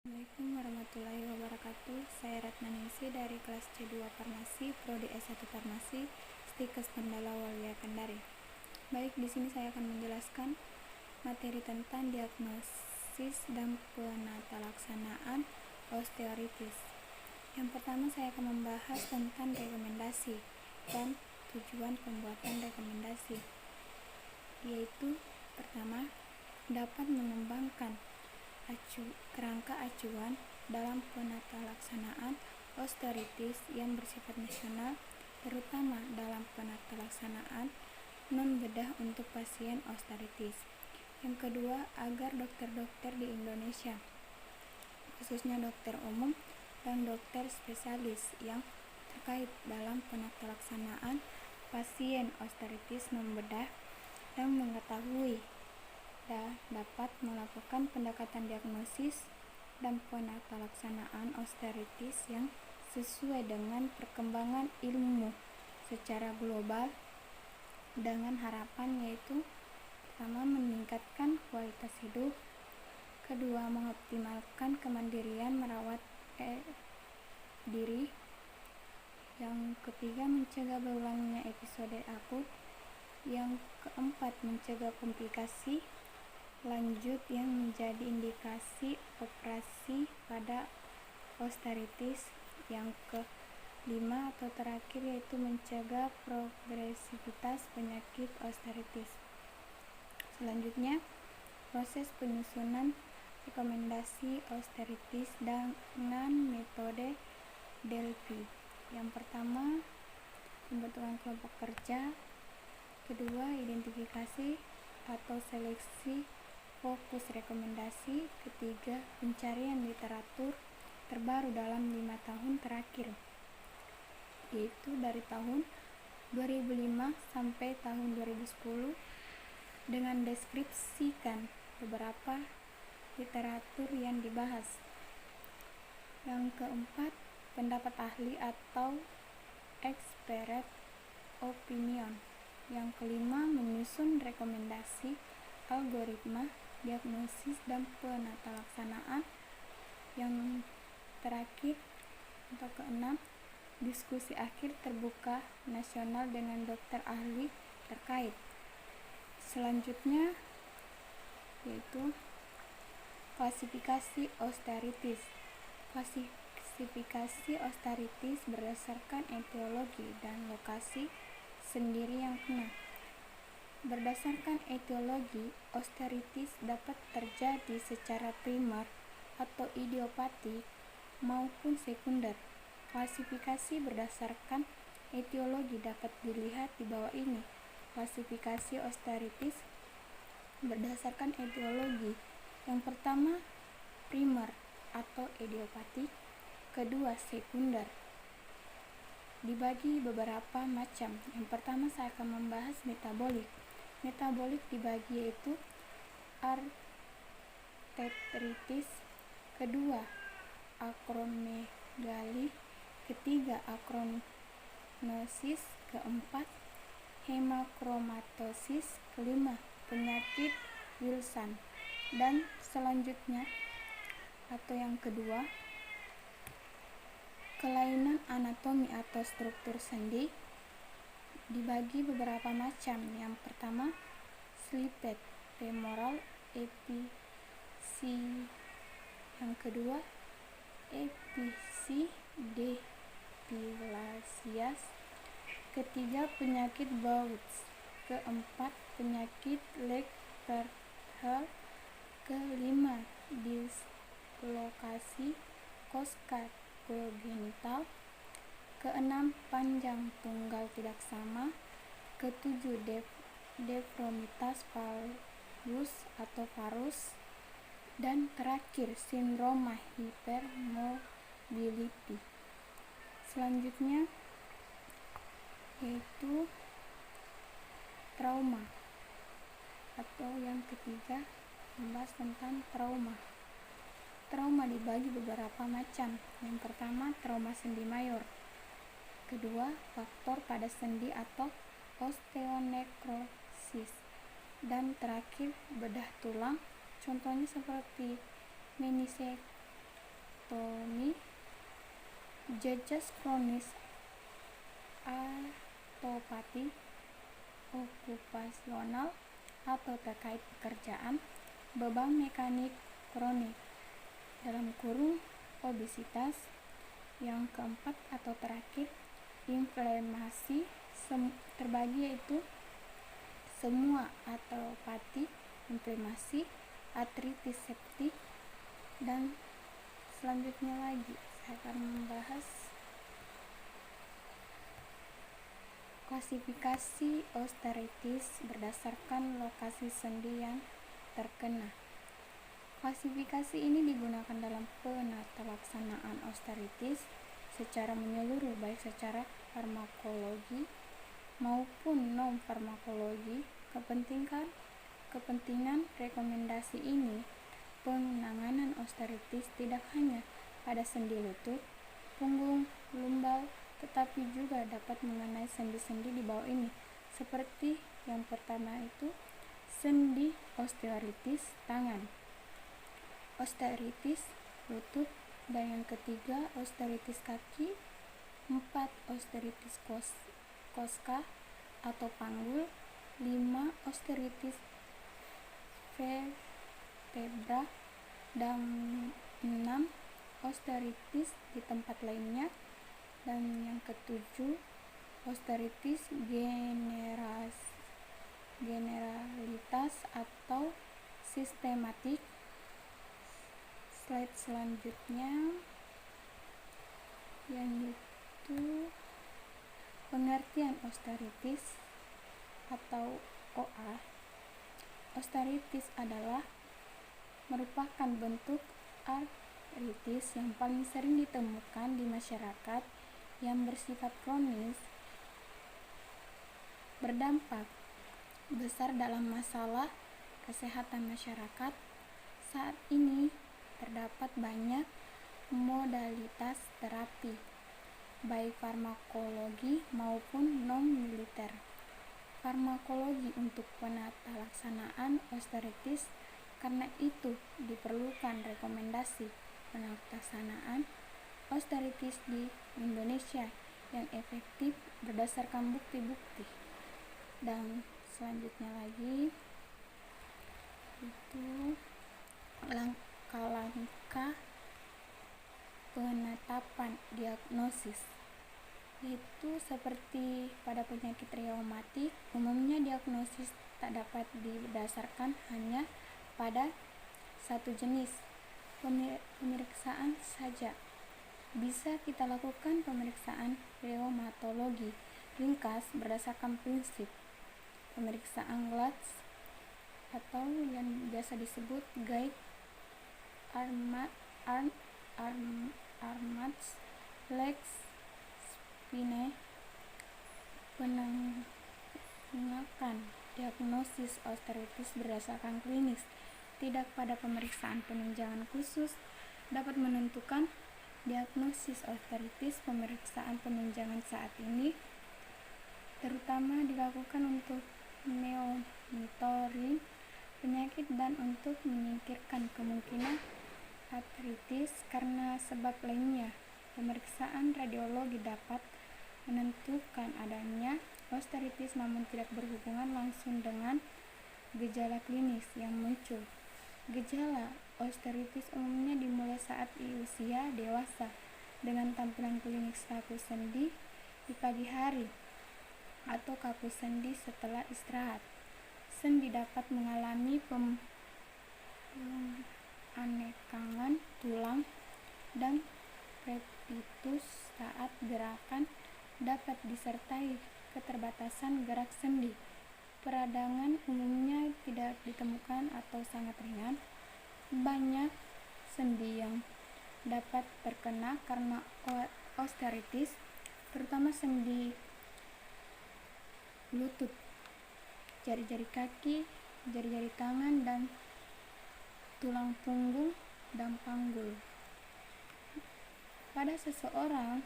Assalamualaikum warahmatullahi wabarakatuh. Saya Ratna Ningsi dari kelas C2 Farmasi, Prodi S1 Farmasi, Stikes Kendala Walia Kendari. Baik, di sini saya akan menjelaskan materi tentang diagnosis dan penatalaksanaan osteoartritis. Yang pertama saya akan membahas tentang rekomendasi dan tujuan pembuatan rekomendasi, yaitu pertama, dapat mengembangkan kerangka acuan dalam penatalaksanaan osteoartritis yang bersifat nasional, terutama dalam penatalaksanaan non-bedah untuk pasien osteoartritis. Yang kedua, agar dokter-dokter di Indonesia, khususnya dokter umum dan dokter spesialis yang terkait dalam penatalaksanaan pasien osteoartritis non-bedah dan mengetahui dapat melakukan pendekatan diagnosis dan penatalaksanaan osteoartritis yang sesuai dengan perkembangan ilmu secara global dengan harapan yaitu pertama, meningkatkan kualitas hidup, kedua, mengoptimalkan kemandirian merawat diri, yang ketiga, mencegah berulangnya episode akut, yang keempat, mencegah komplikasi lanjut yang menjadi indikasi operasi pada osteoartritis, yang kelima atau terakhir yaitu mencegah progresivitas penyakit osteoartritis. Selanjutnya, proses penyusunan rekomendasi osteoartritis dengan metode Delphi. Yang pertama, pembentukan kelompok kerja, kedua, identifikasi atau seleksi fokus rekomendasi, ketiga, pencarian literatur terbaru dalam 5 tahun terakhir, yaitu dari tahun 2005 sampai tahun 2010, dengan deskripsikan beberapa literatur yang dibahas. Yang keempat, pendapat ahli atau expert opinion. Yang kelima, menyusun rekomendasi algoritma diagnosis dan penatalaksanaan. Yang terakhir atau keenam, diskusi akhir terbuka nasional dengan dokter ahli terkait. Selanjutnya yaitu klasifikasi osteoartritis. Klasifikasi osteoartritis berdasarkan etiologi dan lokasi sendiri yang kena. Berdasarkan etiologi, osteoartritis dapat terjadi secara primer atau idiopatik maupun sekunder. Klasifikasi berdasarkan etiologi dapat dilihat di bawah ini. Klasifikasi osteoartritis berdasarkan etiologi. Yang pertama, primer atau idiopatik, kedua, sekunder. Dibagi beberapa macam. Yang pertama saya akan membahas metabolik. Metabolik dibagi yaitu arteritis, kedua akromegali, ketiga akronosis, keempat hemakromatosis, kelima penyakit Wilson, dan selanjutnya atau yang kedua, kelainan anatomi atau struktur sendi dibagi beberapa macam. Yang pertama, slipped femoral epiphyseal, yang kedua, epiphyseal, ketiga, penyakit Bouts, keempat, penyakit Leg-Perthes, kelima, dislokasi koska genital, keenam, panjang tunggal tidak sama, ketujuh, deformitas valgus atau varus, dan terakhir, sindroma hypermobility. Selanjutnya yaitu trauma, atau yang ketiga membahas tentang trauma. Trauma dibagi beberapa macam. Yang pertama, trauma sendi mayor, kedua, faktor pada sendi atau osteonekrosis, dan terakhir, bedah tulang, contohnya seperti meniscectomy anatomi, jejas kronis atopati okupasional atau terkait pekerjaan, beban mekanik kronik (obesitas). Yang keempat atau terakhir, inflamasi terbagi yaitu semua atopati, inflamasi, artritis septik, dan selanjutnya lagi saya akan membahas klasifikasi osteoartritis berdasarkan lokasi sendi yang terkena. Klasifikasi ini digunakan dalam penata laksanaan osteoartritis secara menyeluruh, baik secara farmakologi maupun non-farmakologi. Kepentingan rekomendasi ini, penanganan osteoartritis tidak hanya pada sendi lutut, punggung, lumbar, tetapi juga dapat mengenai sendi-sendi di bawah ini, seperti yang pertama itu sendi osteoartritis tangan, osteoartritis lutut, dan yang ketiga osteoartritis kaki, 4 osteoartritis koska atau panggul, 5 osteoartritis vertebra, dan 6 osteoartritis di tempat lainnya, dan yang ketujuh osteoartritis generalitas atau sistematik. Slide selanjutnya yaitu pengertian osteoartritis atau OA. Osteoartritis merupakan bentuk artritis yang paling sering ditemukan di masyarakat yang bersifat kronis, berdampak besar dalam masalah kesehatan masyarakat. Saat ini terdapat banyak modalitas terapi, baik farmakologi maupun non-militer. Farmakologi untuk penata laksanaan osteoartritis, karena itu diperlukan rekomendasi penelaksanaan osteoartritis di Indonesia yang efektif berdasarkan bukti-bukti. Dan selanjutnya lagi itu langkah-langkah penetapan diagnosis, yaitu seperti pada penyakit reumatik, umumnya diagnosis tak dapat didasarkan hanya pada satu jenis pemeriksaan saja. Bisa kita lakukan pemeriksaan reumatologi ringkas berdasarkan prinsip pemeriksaan Glatz atau yang biasa disebut Guide Armatz Lex Spine. Penengakan diagnosis osteoartritis berdasarkan klinis, tidak pada pemeriksaan penunjangan khusus, dapat menentukan diagnosis osteoartritis. Pemeriksaan penunjangan saat ini terutama dilakukan untuk monitoring penyakit dan untuk menyingkirkan kemungkinan artritis karena sebab lainnya. Pemeriksaan radiologi dapat menentukan adanya osteoartritis namun tidak berhubungan langsung dengan gejala klinis yang muncul. Gejala osteoartritis umumnya dimulai saat usia dewasa dengan tampilan klinis kaku sendi di pagi hari atau kaku sendi setelah istirahat. Sendi dapat mengalami anekangan tulang dan crepitus saat gerakan, dapat disertai keterbatasan gerak sendi. Peradangan umumnya tidak ditemukan atau sangat ringan. Banyak sendi yang dapat terkena karena osteoartritis, terutama sendi lutut, jari-jari kaki, jari-jari tangan, dan tulang punggung dan panggul. Pada seseorang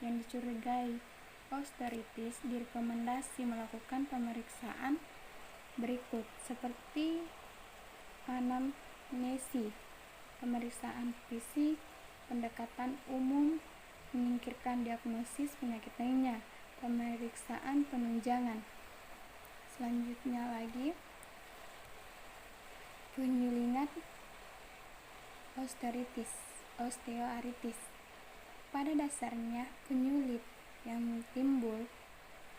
yang dicurigai osteoartritis, direkomendasi melakukan pemeriksaan berikut seperti anamnesi, pemeriksaan fisik, pendekatan umum, menyingkirkan diagnosis penyakit lainnya, pemeriksaan penunjangan. Selanjutnya lagi, penyulingan osteoartritis. Pada dasarnya, penyulit yang timbul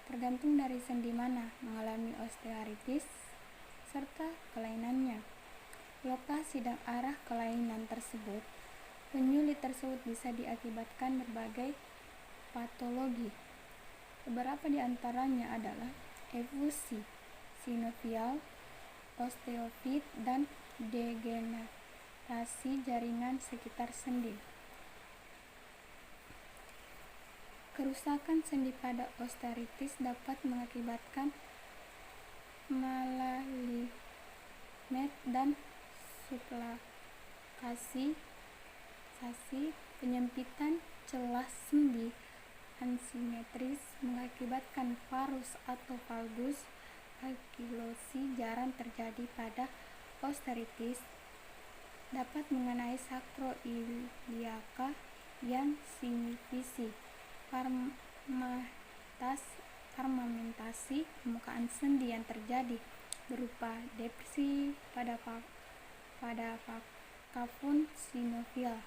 tergantung dari sendi mana mengalami osteoartritis serta kelainannya. Lokasi dan arah kelainan tersebut, penyulit tersebut bisa diakibatkan berbagai patologi. Beberapa di antaranya adalah efusi sinovial, osteofit, dan degenerasi jaringan sekitar sendi. Kerusakan sendi pada osteoartritis dapat mengakibatkan malalignment dan sublokasi, penyempitan celah sendi asimetris mengakibatkan varus atau valgus, ankilosi jarang terjadi pada osteoartritis, dapat mengenai sakroiliaka yang sinifisi, fragmentasi permukaan sendi yang terjadi berupa depresi pada kafun sinovial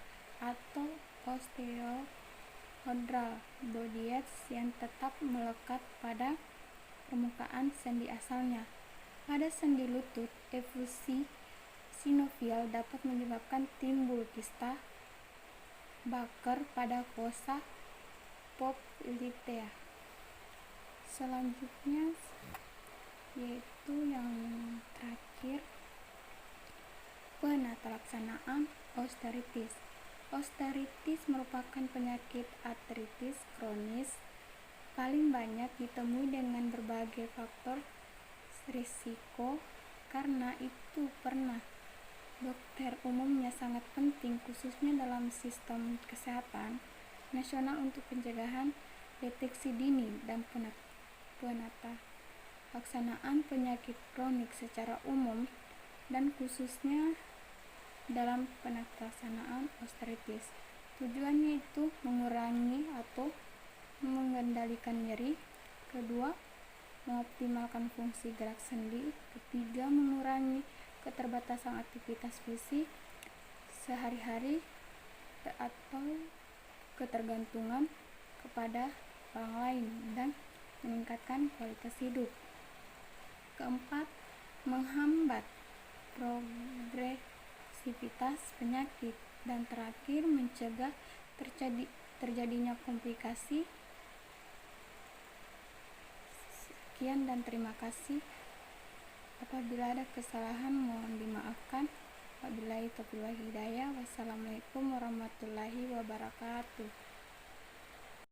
atau osteochondral bodies yang tetap melekat pada permukaan sendi asalnya. Pada sendi lutut, efusi sinovial dapat menyebabkan timbul kista Baker pada fossa popltea. Selanjutnya yaitu yang terakhir, penata laksanaan osteoartritis. Osteoartritis merupakan penyakit artritis kronis paling banyak ditemui dengan berbagai faktor risiko. Karena itu dokter umumnya sangat penting, khususnya dalam sistem kesehatan nasional untuk pencegahan, deteksi dini, dan penata laksanaan penyakit kronik secara umum dan khususnya dalam penata laksanaan osteoartritis. Tujuannya itu mengurangi atau mengendalikan nyeri. Kedua, mengoptimalkan fungsi gerak sendi. Ketiga, mengurangi keterbatasan aktivitas fisik sehari-hari atau ketergantungan kepada orang lain dan meningkatkan kualitas hidup. Keempat, menghambat progresivitas penyakit, dan terakhir mencegah terjadinya komplikasi. Sekian dan terima kasih. Apabila ada kesalahan mohon dimaafkan. Wabillahi taufiq wal hidayah. Wassalamualaikum warahmatullahi wabarakatuh.